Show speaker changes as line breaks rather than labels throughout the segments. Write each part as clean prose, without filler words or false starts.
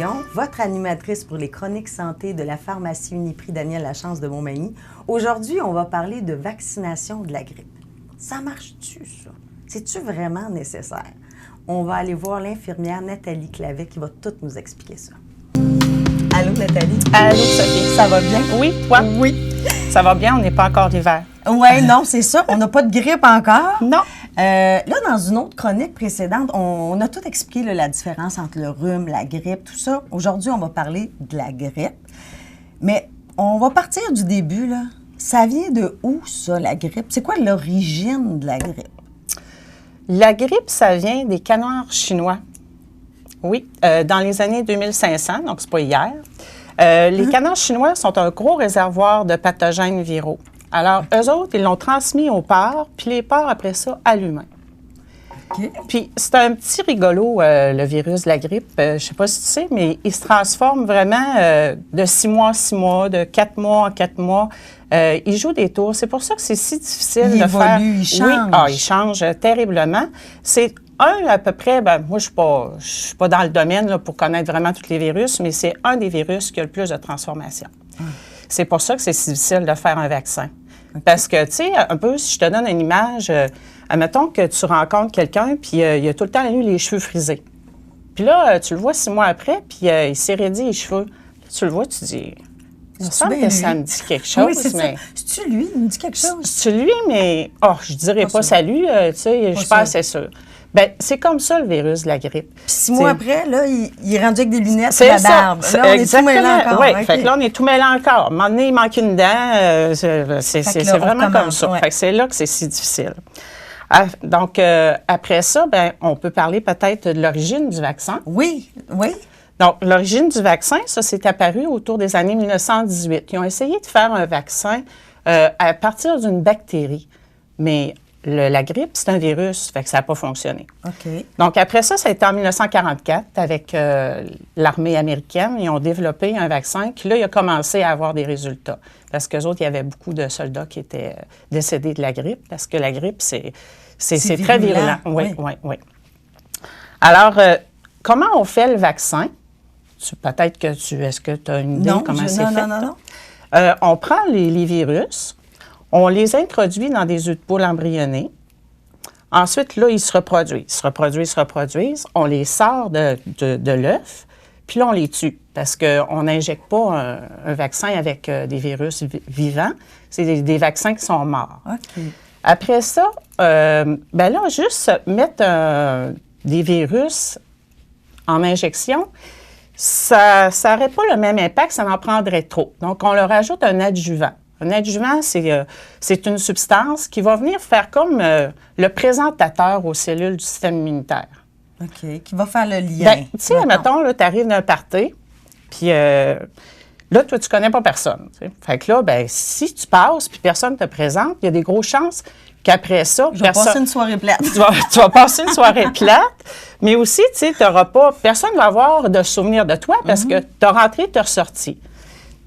Dion, votre animatrice pour les chroniques santé de la pharmacie Uniprix Daniel Lachance de Montmagny. Aujourd'hui, on va parler de vaccination de la grippe. Ça marche-tu, ça? C'est-tu vraiment nécessaire? On va aller voir l'infirmière Nathalie Clavet qui va tout nous expliquer ça. Allô, Nathalie?
Allô, Sophie.
Ça va bien?
Oui, toi?
Oui.
Ça va bien, on n'est pas encore l'hiver.
Oui, non, c'est ça. On n'a pas de grippe encore.
Non.
Là, dans une autre chronique précédente, on a tout expliqué là, la différence entre le rhume, la grippe, tout ça. Aujourd'hui, on va parler de la grippe. Mais on va partir du début, là. Ça vient de où, ça, la grippe? C'est quoi l'origine de la grippe?
La grippe, ça vient des canards chinois. Oui, dans les années 2500, donc c'est pas hier. Les canards chinois sont un gros réservoir de pathogènes viraux. Alors, eux autres, ils l'ont transmis aux porcs, puis les porcs, après ça, à l'humain.
OK.
Puis, c'est un petit rigolo, le virus de la grippe. Je ne sais pas si tu sais, mais il se transforme vraiment de 6 mois en 6 mois, de 4 mois en 4 mois. Il joue des tours. C'est pour ça que c'est si difficile de faire...
Il change.
Oui, il change terriblement. C'est à peu près, moi, je ne suis pas dans le domaine là, pour connaître vraiment tous les virus, mais c'est un des virus qui a le plus de transformation. C'est pour ça que c'est si difficile de faire un vaccin. Okay. Parce que, tu sais, un peu, si je te donne une image, admettons que tu rencontres quelqu'un, puis il a tout le temps eu les cheveux frisés. Puis là, tu le vois 6 mois après, puis il s'est raidi les cheveux. Là, tu le vois, tu dis, il me semble que ça me dit quelque chose.
Oui, c'est
mais
ça. C'est-tu lui? Il me dit quelque chose?
C'est lui, mais, je dirais pas salut, tu sais, je suis pas assez sûre. Bien, c'est comme ça, le virus de la grippe.
Puis 6 mois après, là, il est rendu avec des lunettes
et
la barbe. Là, on est tout mêlé encore.
Oui,
okay.
Fait que là, on est tout mêlé encore. À un moment donné, il manque une dent. C'est vraiment comme ça.
Ouais.
Fait que c'est là que c'est si difficile. Donc, après ça, on peut parler peut-être de l'origine du vaccin.
Oui, oui.
Donc, l'origine du vaccin, ça, c'est apparu autour des années 1918. Ils ont essayé de faire un vaccin à partir d'une bactérie. Mais la grippe, c'est un virus, fait que ça n'a pas fonctionné.
OK.
Donc, après ça, ça a été en 1944 avec l'armée américaine. Ils ont développé un vaccin qui, là, il a commencé à avoir des résultats. Parce qu'eux autres, il y avait beaucoup de soldats qui étaient décédés de la grippe, parce que la grippe, c'est très virulent. Oui. Alors, comment on fait le vaccin? Peut-être que est-ce que tu as une idée comment c'est fait?
Non.
On prend les virus. On les introduit dans des œufs de poule embryonnés. Ensuite, là, ils se reproduisent. On les sort de l'œuf, puis là, on les tue parce qu'on n'injecte pas un vaccin avec des virus vivants. C'est des vaccins qui sont morts.
OK.
Après ça, là, juste mettre des virus en injection, ça n'aurait pas le même impact, ça en prendrait trop. Donc, on leur ajoute un adjuvant. Un adjuvant, c'est une substance qui va venir faire comme le présentateur aux cellules du système immunitaire.
OK. Qui va faire le lien.
Tu sais, admettons, tu arrives d'un party, puis là, toi, tu connais pas personne. T'sais. Fait que là, si tu passes, puis personne te présente, il y a des grosses chances qu'après ça...
Je vais passer une soirée plate.
Tu vas passer une soirée plate, mais aussi, tu sais, personne ne va avoir de souvenir de toi parce que tu as rentré, tu as ressorti.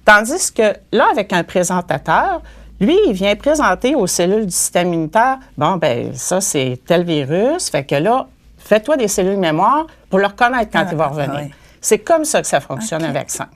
Tandis que là, avec un présentateur, lui, il vient présenter aux cellules du système immunitaire, ça, c'est tel virus, fait que là, fais-toi des cellules mémoire pour le reconnaître quand il va revenir.
Oui.
C'est comme ça que ça fonctionne, un vaccin.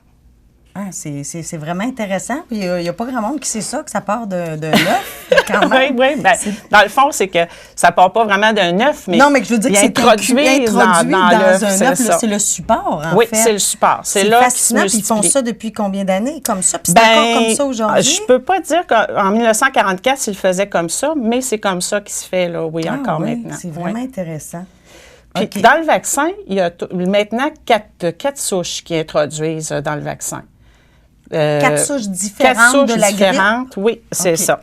Ah, c'est vraiment intéressant. Puis il n'y a pas grand monde qui sait ça, que ça part d'un œuf, quand même.
Oui. Dans le fond, c'est que ça ne part pas vraiment d'un œuf, mais
non, mais je veux dire que c'est introduit dans un œuf. C'est le support, en fait.
Oui, c'est le support. C'est là
fascinant. Puis ils font ça depuis combien d'années, comme ça? Puis c'est encore comme ça aujourd'hui?
Je ne peux pas dire qu'en 1944, ils le faisaient comme ça, mais c'est comme ça qu'il se fait, là, encore maintenant.
C'est vraiment intéressant.
Puis dans le vaccin, il y a maintenant 4 souches qui introduisent dans le vaccin.
4 souches différentes de la grippe?
Oui, c'est ça.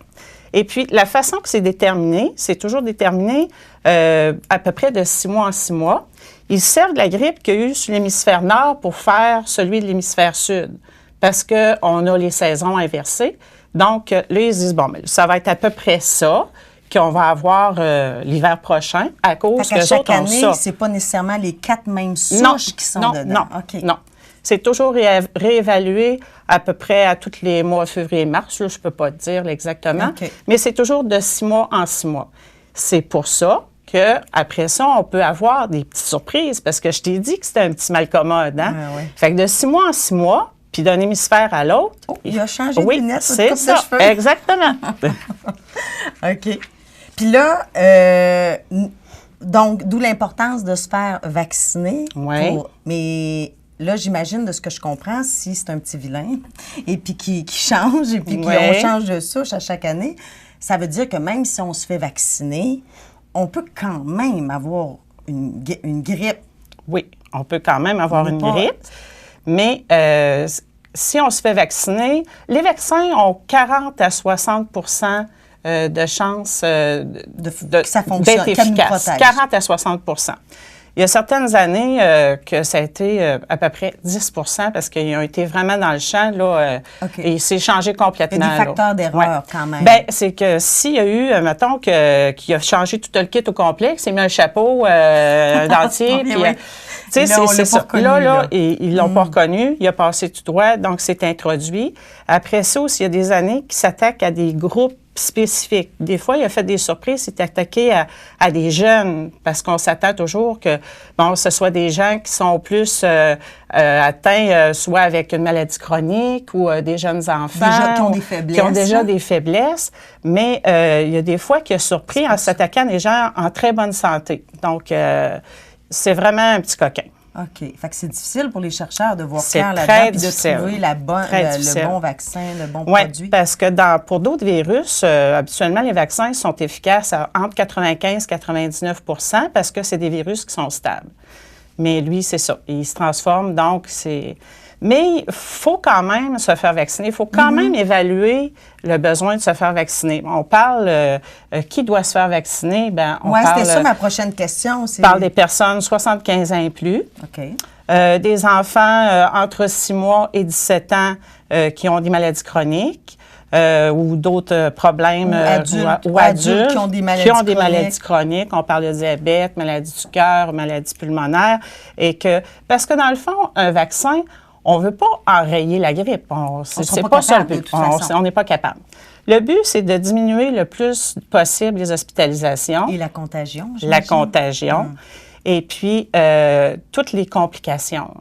Et puis, la façon que c'est déterminé, c'est toujours déterminé à peu près de 6 mois en 6 mois. Ils servent de la grippe qu'il y a eu sur l'hémisphère nord pour faire celui de l'hémisphère sud, parce qu'on a les saisons inversées. Donc, là, ils disent, ça va être à peu près ça qu'on va avoir l'hiver prochain à cause que
chaque année, c'est pas nécessairement les 4 mêmes souches qui sont dedans.
Non. C'est toujours réévalué à peu près à tous les mois, février-mars. Là, je ne peux pas te dire exactement, mais c'est toujours de 6 mois en 6 mois. C'est pour ça qu'après ça, on peut avoir des petites surprises parce que je t'ai dit que c'était un petit mal commode. Hein?
Ouais.
Fait que de 6 mois en 6 mois, puis d'un hémisphère à l'autre.
Oh, il a changé de
oui,
lunettes,
c'est
coupe
ça,
de cheveux.
exactement.
OK. Puis là, donc, d'où l'importance de se faire vacciner.
Oui.
Mais là, j'imagine, de ce que je comprends, si c'est un petit vilain et puis qui change et puis
Oui.
qu'on change de souche à chaque année, ça veut dire que même si on se fait vacciner, on peut quand même avoir une grippe.
Oui, on peut quand même avoir une
pas-
grippe, mais si on se fait vacciner, les vaccins ont 40 à 60 de chances
que ça fonctionne,
d'être
qu'elle nous
efficace.
protège.
40 à 60 Il y a certaines années que ça a été à peu près 10 parce qu'ils ont été vraiment dans le champ, là,
OK.
et c'est changé complètement.
Il y a des
là.
facteurs d'erreur
Ouais.
quand même.
Bien, c'est que s'il y a eu, mettons, qu'il a changé tout le kit au complet, qu'il s'est mis un chapeau, un dentier,
Mais
puis...
oui.
Tu sais,
Là, on l'a
c'est
pas
ça.
reconnu,
Là,
là.
ils l'ont pas reconnu. Il a passé tout droit, donc c'est introduit. Après ça aussi, il y a des années qui s'attaquent à des groupes spécifiques. Des fois, il a fait des surprises, il est attaqué à des jeunes, parce qu'on s'attend toujours que, bon, ce soit des gens qui sont plus atteints, soit avec une maladie chronique ou des jeunes enfants.
Déjà, qui ont
ou-
des faiblesses,
Qui ont déjà
hein?
des faiblesses. Mais il y a des fois qu'il a surpris en s'attaquant à des gens en très bonne santé. Donc, c'est vraiment un petit coquin.
OK. Fait que c'est difficile pour les chercheurs de voir
C'est
clair
très
là-dedans puis de
difficile.
trouver
Très
le
difficile.
bon vaccin, le bon
Oui,
produit.
parce que pour d'autres virus, habituellement, les vaccins sont efficaces à entre 95 et 99 parce que c'est des virus qui sont stables. Mais lui, c'est ça. Il se transforme, donc c'est... Mais il faut quand même se faire vacciner. Il faut quand même évaluer le besoin de se faire vacciner. On parle... qui doit se faire vacciner? Bien, on
Oui,
parle...
c'était ça ma prochaine question.
On parle des personnes 75 ans et plus.
OK.
Des enfants entre 6 mois et 17 ans qui ont des maladies chroniques ou d'autres problèmes.
Ou adultes qui ont des maladies
chroniques. On parle de diabète, maladie du cœur, maladie pulmonaire. Parce que dans le fond, un vaccin, on ne veut pas enrayer la grippe. C'est pas ça le but. On n'est pas capable. Le but, c'est de diminuer le plus possible les hospitalisations.
Et la contagion,
La
j'imagine?
contagion. Et puis, toutes les complications.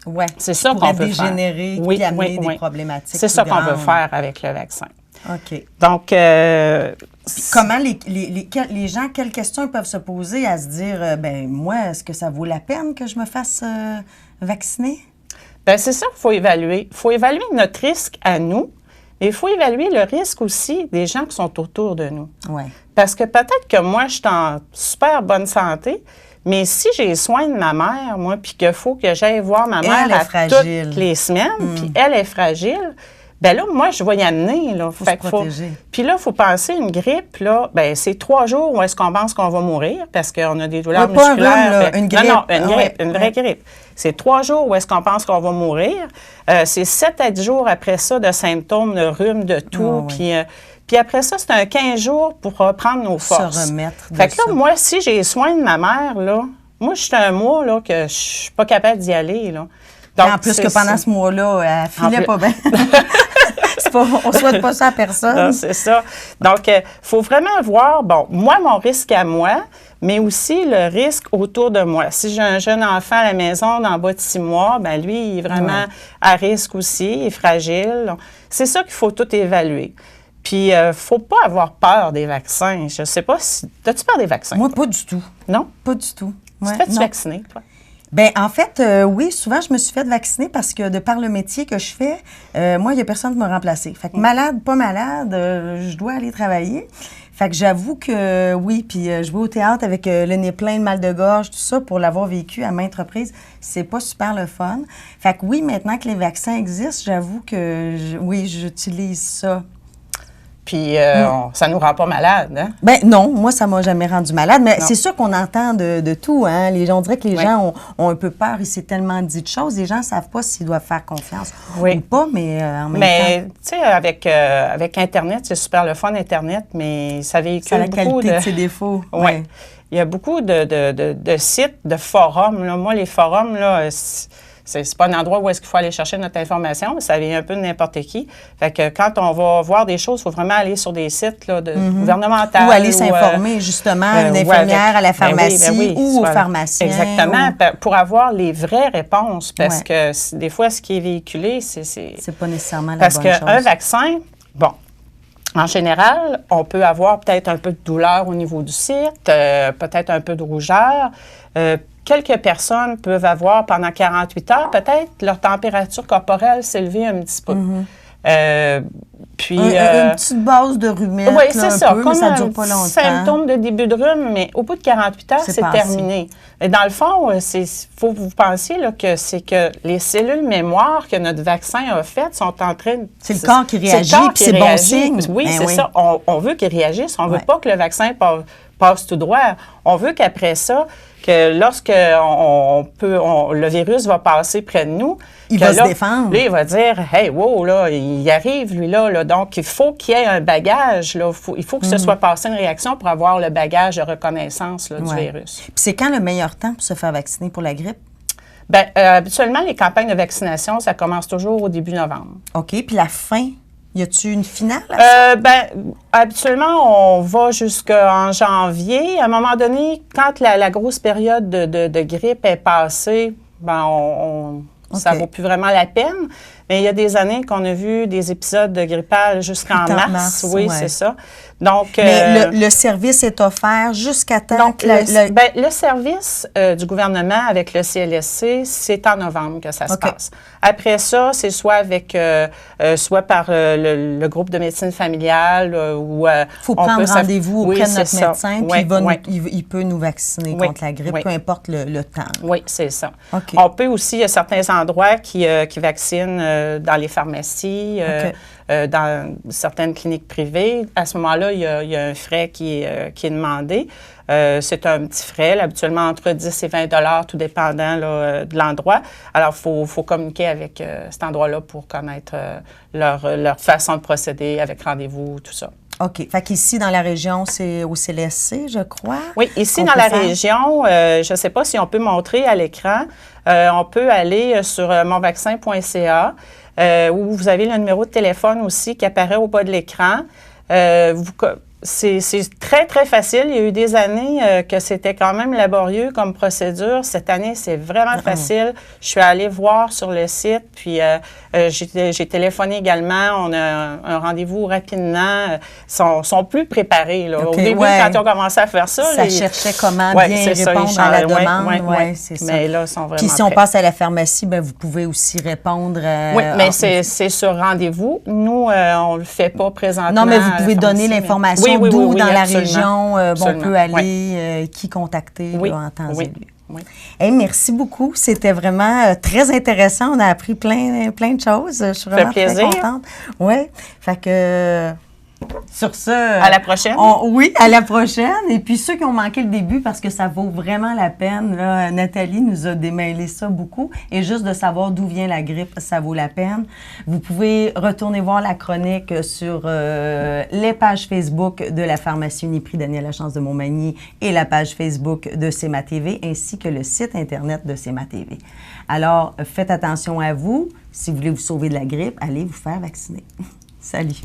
Oui.
C'est ça qu'on veut faire.
dégénérer,
Oui,
puis amener
oui.
des problématiques.
C'est ça
plus
qu'on veut
grandes.
faire avec le vaccin.
OK.
Donc,
Puis comment les gens, quelles questions ils peuvent se poser à se dire, ben moi, est-ce que ça vaut la peine que je me fasse vacciner?
ben, c'est ça qu'il faut évaluer. Il faut évaluer notre risque à nous, mais il faut évaluer le risque aussi des gens qui sont autour de nous.
Oui.
Parce que peut-être que moi, je suis en super bonne santé, mais si j'ai soin de ma mère, moi, puis qu'il faut que j'aille voir ma mère
Elle est
à
fragile.
toutes les semaines, puis elle est fragile, ben là, moi, je vais y amener. Là.
Faut se protéger.
Puis là, il faut penser, une grippe, là, ben c'est 3 jours où est-ce qu'on pense qu'on va mourir parce qu'on a des douleurs
Oui, pas un
musculaires.
rhume, là,
Fait-
une grippe.
Non, une grippe,
Ouais,
une vraie
ouais.
grippe. C'est 3 jours où est-ce qu'on pense qu'on va mourir. C'est 7 à 10 jours après ça de symptômes, de rhume, de tout.
Ouais.
Puis après ça, c'est un 15 jours pour reprendre nos forces.
remettre de
Fait que là,
ça.
moi, si j'ai soin de ma mère, là, moi, je suis un mois là, que je suis pas capable d'y aller. Là.
Puis
Donc,
en plus
c'est
que pendant
ça.
ce mois-là, elle filait
En
pas bien. On ne souhaite pas ça à personne.
Non, c'est ça. Donc, il faut vraiment voir, bon, moi, mon risque à moi, mais aussi le risque autour de moi. Si j'ai un jeune enfant à la maison d'en bas de 6 mois, bien, lui, il est vraiment à risque aussi, il est fragile. Donc, c'est ça qu'il faut tout évaluer. Puis, il ne faut pas avoir peur des vaccins. Je ne sais pas si... As-tu peur des vaccins?
Moi, pas du tout.
Non?
Pas du tout.
Tu
Ouais,
te fais-tu
non.
vacciner, toi?
Bien, en fait, oui, souvent, je me suis fait vacciner parce que de par le métier que je fais, moi, il n'y a personne pour me remplacer. Fait que malade, pas malade, je dois aller travailler. Fait que j'avoue que oui, puis je vais au théâtre avec le nez plein de mal de gorge, tout ça, pour l'avoir vécu à maintes reprises, c'est pas super le fun. Fait que oui, maintenant que les vaccins existent, j'avoue que oui, j'utilise ça.
Puis, ça ne nous rend pas malade, hein?
Ben non, moi, ça m'a jamais rendu malade. Mais
Non.
c'est sûr qu'on entend de tout, hein. On dirait que les
Oui.
gens ont un peu peur. Il s'est tellement dit de choses. Les gens ne savent pas s'ils doivent faire confiance
Oui.
ou pas, mais en même
Mais,
temps,
tu sais, avec Internet, c'est super le fun, Internet, mais ça véhicule
ça a la
beaucoup
qualité de ses défauts.
Ouais. Il y a beaucoup de sites, de forums. Là. Moi, les forums, là, c'est pas un endroit où est-ce qu'il faut aller chercher notre information, mais ça vient un peu de n'importe qui. Fait que quand on va voir des choses, il faut vraiment aller sur des sites là, gouvernementaux.
Ou aller s'informer, justement, une infirmière à la pharmacie ou au pharmacien.
Exactement, pour avoir les vraies réponses, parce que des fois, ce qui est véhiculé, c'est
pas nécessairement la
parce
bonne chose.
Parce qu'un vaccin, bon, en général, on peut avoir peut-être un peu de douleur au niveau du site, peut-être un peu de rougeur. Quelques personnes peuvent avoir, pendant 48 heures, peut-être leur température corporelle s'élever un petit peu. Puis,
une petite base de rhumette,
oui, c'est ça,
peu,
comme
mais ça ne dure pas longtemps.
Symptômes de début de rhume, mais au bout de 48 heures, c'est terminé. Et dans le fond, il faut que vous pensiez là, que c'est que les cellules mémoire que notre vaccin a faites sont en train de...
C'est le corps qui réagit, puis c'est bon signe.
Oui, c'est ça. On veut qu'il réagisse. On ne veut pas que le vaccin passe tout droit. On veut qu'après ça, que lorsque le virus va passer près de nous,
il va se défendre.
Là, il va dire « Hey, wow, là, il arrive, lui, là. » Donc, il faut qu'il y ait un bagage. Là. Il faut que ce soit passé une réaction pour avoir le bagage de reconnaissance là, du virus.
Puis c'est quand le meilleur temps pour se faire vacciner pour la grippe?
Bien, habituellement, les campagnes de vaccination, ça commence toujours au début novembre.
OK. Puis la fin? Y a-t-il une finale à ça?
Bien, habituellement, on va jusqu'en janvier. À un moment donné, quand la grosse période de grippe est passée, ben ça ne vaut plus vraiment la peine. Mais il y a des années qu'on a vu des épisodes de grippage jusqu'en mars. Oui, c'est ça. Donc,
mais le service est offert jusqu'à temps
donc, le service du gouvernement avec le CLSC, c'est en novembre que ça se passe. Après ça, c'est soit par le groupe de médecine familiale ou...
Il faut prendre rendez-vous auprès de notre médecin, puis il peut nous vacciner contre la grippe, peu importe le temps.
Oui, c'est ça. On peut aussi, il y a certains endroits qui vaccinent dans les pharmacies, dans certaines cliniques privées. À ce moment-là, il y a un frais qui est demandé. C'est un petit frais, là, habituellement entre 10 et 20 $, tout dépendant là, de l'endroit. Alors, il faut communiquer avec cet endroit-là pour connaître leur façon de procéder avec rendez-vous, tout ça.
OK. Fait qu'ici, dans la région, c'est au CLSC, je crois?
Oui, ici, dans la région, je ne sais pas si on peut montrer à l'écran. On peut aller sur monvaccin.ca où vous avez le numéro de téléphone aussi qui apparaît au bas de l'écran. C'est très, très facile. Il y a eu des années que c'était quand même laborieux comme procédure. Cette année, c'est vraiment facile. Je suis allée voir sur le site, puis j'ai téléphoné également. On a un rendez-vous rapidement. Ils sont plus préparés. Là. Au début, quand on commencait à faire ça...
Ça cherchait comment bien répondre à la demande. C'est ça.
Mais là, ils sont vraiment
Puis si on passe à la pharmacie, bien, vous pouvez aussi répondre...
oui, mais c'est sur rendez-vous. Nous, on ne le fait pas présentement.
Non, mais vous pouvez donner l'information.
Oui,
d'où dans la
absolument.
région on peut aller, qui contacter en temps et lieu.
Oui.
Hey, merci beaucoup. C'était vraiment très intéressant. On a appris plein de choses. Je suis vraiment très contente. Oui. Fait que... Sur ce...
À la prochaine.
Oui, à la prochaine. Et puis, ceux qui ont manqué le début, parce que ça vaut vraiment la peine, là, Nathalie nous a démêlé ça beaucoup. Et juste de savoir d'où vient la grippe, ça vaut la peine. Vous pouvez retourner voir la chronique sur les pages Facebook de la pharmacie Uniprix Daniel Lachance de Montmagny et la page Facebook de CMA TV, ainsi que le site Internet de CMA TV. Alors, faites attention à vous. Si vous voulez vous sauver de la grippe, allez vous faire vacciner. Salut.